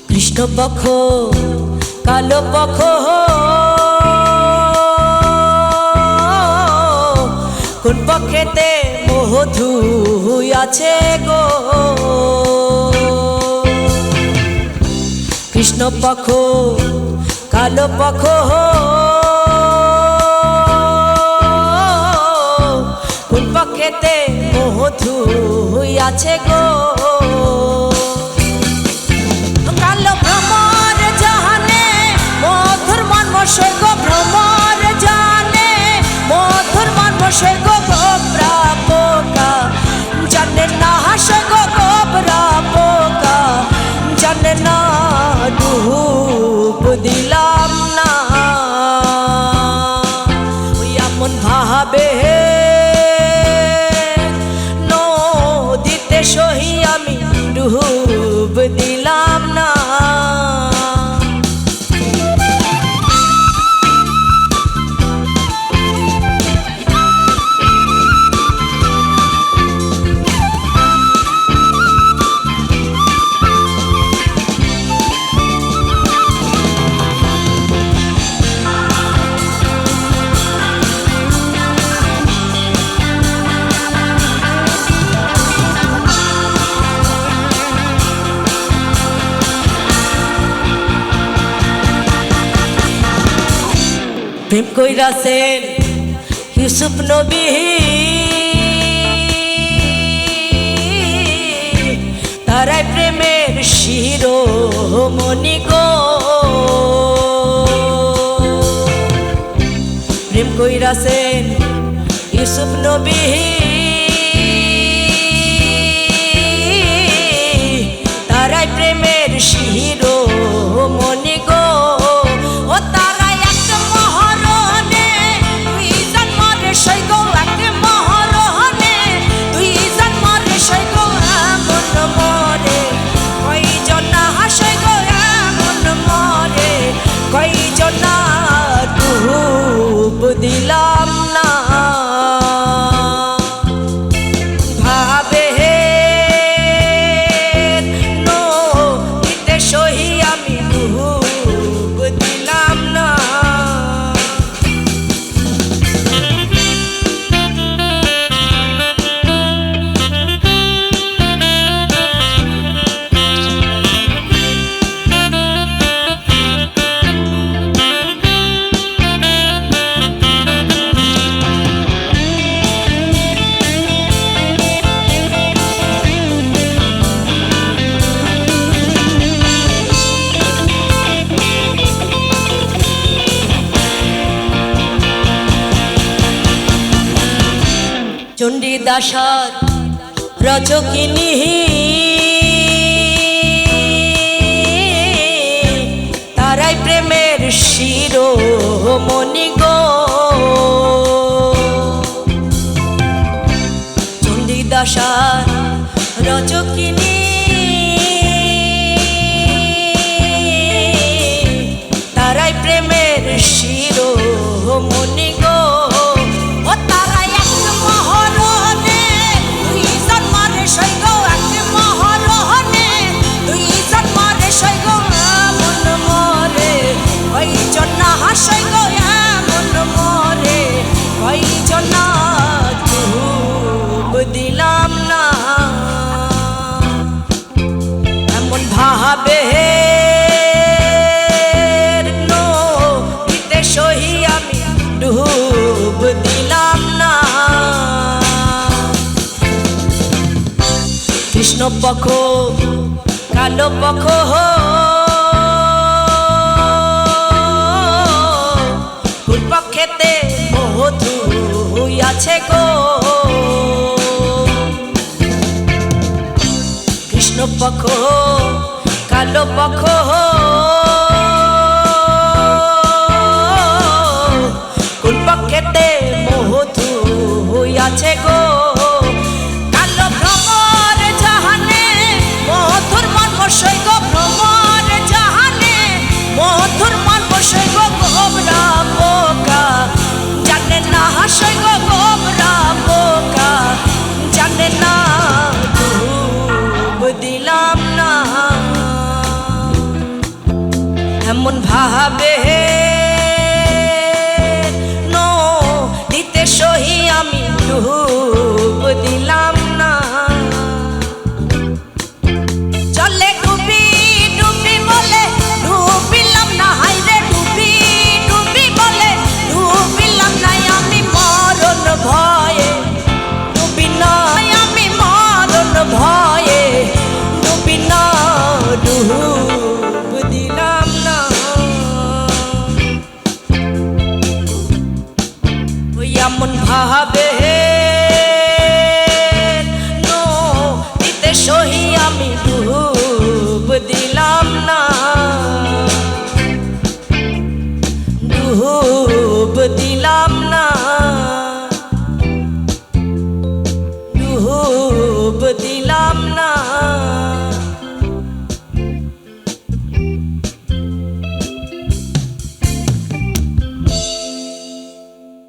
কৃষ্ণপক্ষ কালো পক্ষ কোন পক্ষেতে মধু আছে গো। কৃষ্ণপক্ষ কালো পক্ষ কোন পক্ষেতে মধু আছে গো। ভ্রমর জানে মধুর মানুষে গো গোবরা পোকা জানে না হাসে গো গোবরা পোকা জানে না ডুব দিলাম না ওই এমন ভাবে নদীতে সহি আমি ডুব দিলাম না। প্রেম কইরাছেন ইউসুফ নবী তারাই প্রেমের শিরোমণি গো। প্রেম কইরাছেন ইউসুফ নবী তারাই প্রেমের শিরোমণি গো। ও দিলাম না ভাবে নদীতে সহি আমি ডুব দিলাম না। চণ্ডীদাসার রচকিনী তারাই প্রেমের শিরোমণি গো। চণ্ডীদাসার রচকিনী তারাই প্রেমের শিরোমণি গো। দিলাম না এমন ভাবে নদীতে সহি আমি ডুব দিলাম না। কৃষ্ণপক্ষ কালো পক্ষ কোন পক্ষেতে পক্ষ কালো পক্ষ কোন পক্ষেতে মধু হইয়াছে গো কালো ভ্রমর জাহানে মধুর মন বসই গো ভ্রমর জাহানে মধুর মন বসই গো গোবরা পোকা জানে না হাসই গো গোবরা পোকা জানে না ডুব দিলাম না এমন ভাবে নদীতে সহি আমি ডুব দিলাম না চলে ডুবি ডুবি বলে ডুবিলাম না হাইরে ডুবি ডুবি বলে ডুবিলাম না আমি মরণ ভয়ে ডুবি না আমি মরণ ভয়ে ডুবি না ডুব দিলাম না ওই এমন ভাবে নদীতে সহি আমি ডুব দিলাম না ডুব দিলাম না ডুব দিলাম না